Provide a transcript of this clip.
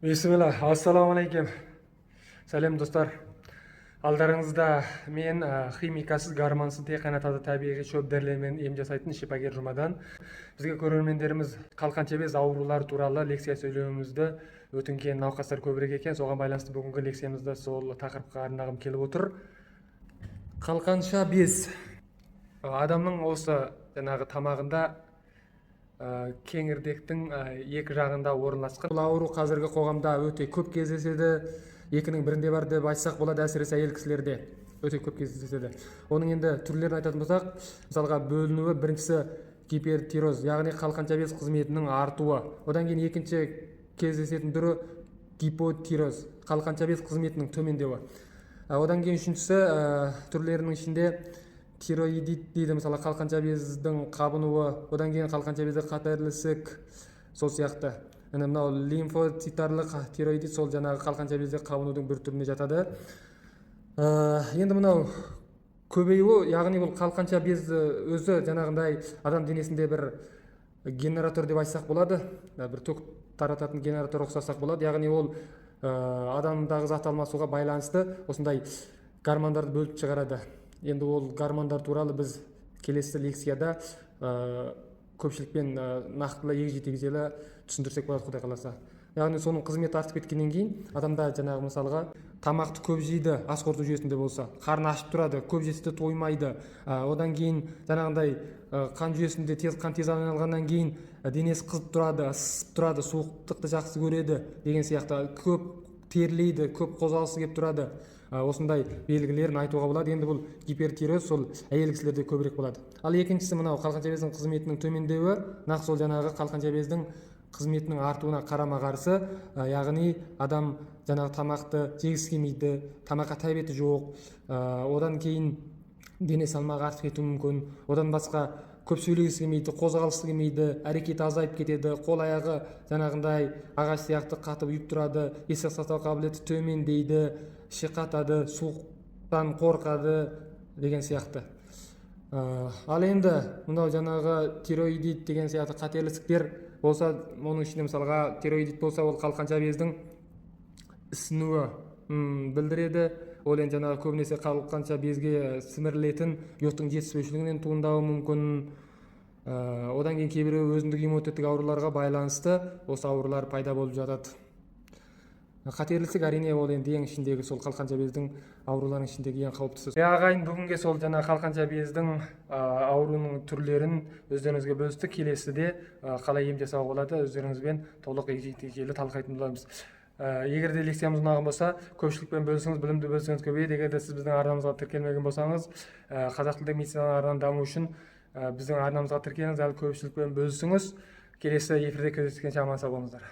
Бисмилlah, ассалаумалейкум. Сәлем достар. Алдарыңызда мен химикасыз, гармонсыз, тек қана таза табиғи шөп дәрілермен ем жасайтын шипагер Жұмадан. Бізге көрермендеріміз қалқанша без аурулар туралы лекция сөйлеуімізді өтінген науқастар көбірек екен. Соған байланысты бүгінгі лекциямызда сол тақырыпқа арнағым келіп отыр. Қалқанша без адамның осы жаңағы тамағында кеңірдектің екі жағында орналасқан. Бұл ауру қазіргі қоғамда өте көп кездеседі. Екінің бірінде бар деп айтсақ болады, әсіресе әйел кісілерде өте көп кездеседі. Оның енді түрлерін айтатын болсақ, мысалға бөлінуі: біріншісі гипертироз, яғни қалқанша без қызметінің артуы. Одан кейін екінші кездесетін түрі гипотироз, қалқанша без қызметінің төмендеуі. Одан кейін үшіншісі түрлерінің ішінде тироидит дейді, мысалы қалқанша бездің қабынуы. Одан кейін қалқанша безде қатерлі ісік, сол сияқты. Мынау лимфоцитарлық тироидит, сол жаңағы қалқанша безде қабынудың бір түріне жатады. Енді мынау көбеюі, яғни бұл қалқанша без өзі жаңағындай адам денесінде бір генератор деп айтсақ болады, бір ток тарататын генератор ұқсасақ болады. Яғни ол адамдағы зат алмасуға байланысты осындай гормондарды бөліп шығарады. Енді ол гормондар туралы біз келесі лекцияда көпшілікпен нақтылы егжей-тегжейлі түсіндірсек болады, Құдай қаласа. Яғни соның қызметі артып кеткеннен кейін адамда жаңағы мысалға тамақты көп жейді, ас қорыту жүйесінде болса, қарны ашып тұрады, көп жесе де тоймайды. Одан кейін жаңағындай қан жүйесінде қан тез айналғаннан кейін денесі қызып тұрады, ысып тұрады, суықтықты жақсы көреді деген сияқты. Көп терлейді, көп қозғалысы келіп тұрады. Осындай белгілерін айтуға болады. Енді бұл гипертироз сол әйел кісілерде көбірек болады. Ал екіншісі мынау қалқанша бездің қызметінің төмендеуі, нақ сол жаңағы қалқанша бездің қызметінің артуына қарама қарсы, яғни адам жаңағы тамақты жегісі келмейді, тамаққа тәбеті жоқ, одан кейін дене салмағы артып кетуі мүмкін. Одан басқа көп сөйлегісі келмейді, қозғалысы келмейді, әрекеті азайып кетеді, қол аяғы жаңағындай ағаш сияқты қатып үйіп тұрады, есек сақтау қабілеті төмендейді, іші қатады, суықтан қорқады деген сияқты. Ал енді мынау жаңағы тироидит деген сияқты қатерлі ісіктер болса, оның ішінде мысалға тироидит болса, ол қалқанша бездің ісінуі білдіреді. Ол енді жаңағы көбінесе қалқанша безге сімірілетін йодтың жетіспеушілігінен туындауы мүмкін. Одан кейін кейбіреуі өзіндік иммунитеттік ауруларға байланысты осы аурулар пайда болып жатады. Қатерлі ісік әрине ол енді ең ішіндегі сол қалқанша бездің ауруларының ішіндегі ең қауіптісі. Ағайын, бүгінге сол жаңа қалқанша бездің ауруының түрлерін өздеріңізге бөлістік. Келесіде қалай ем жасауға болады өздеріңізбен толық егжей-тегжейлі талқылайтын боламыз. Егер де лекциямыз ұнаған болса, көпшілікпен бөлісіңіз, білімді бөлісіңіз көбейеді. Егер де сіз біздің арнамызға тіркелмеген болсаңыз, қазақ тілді медицина арнаның дамуы үшін біздің арнамызға тіркеліңіз, әлі көпшілікпен бөлісіңіз. Келесі эфирде кездескенше аман сау болыңыздар.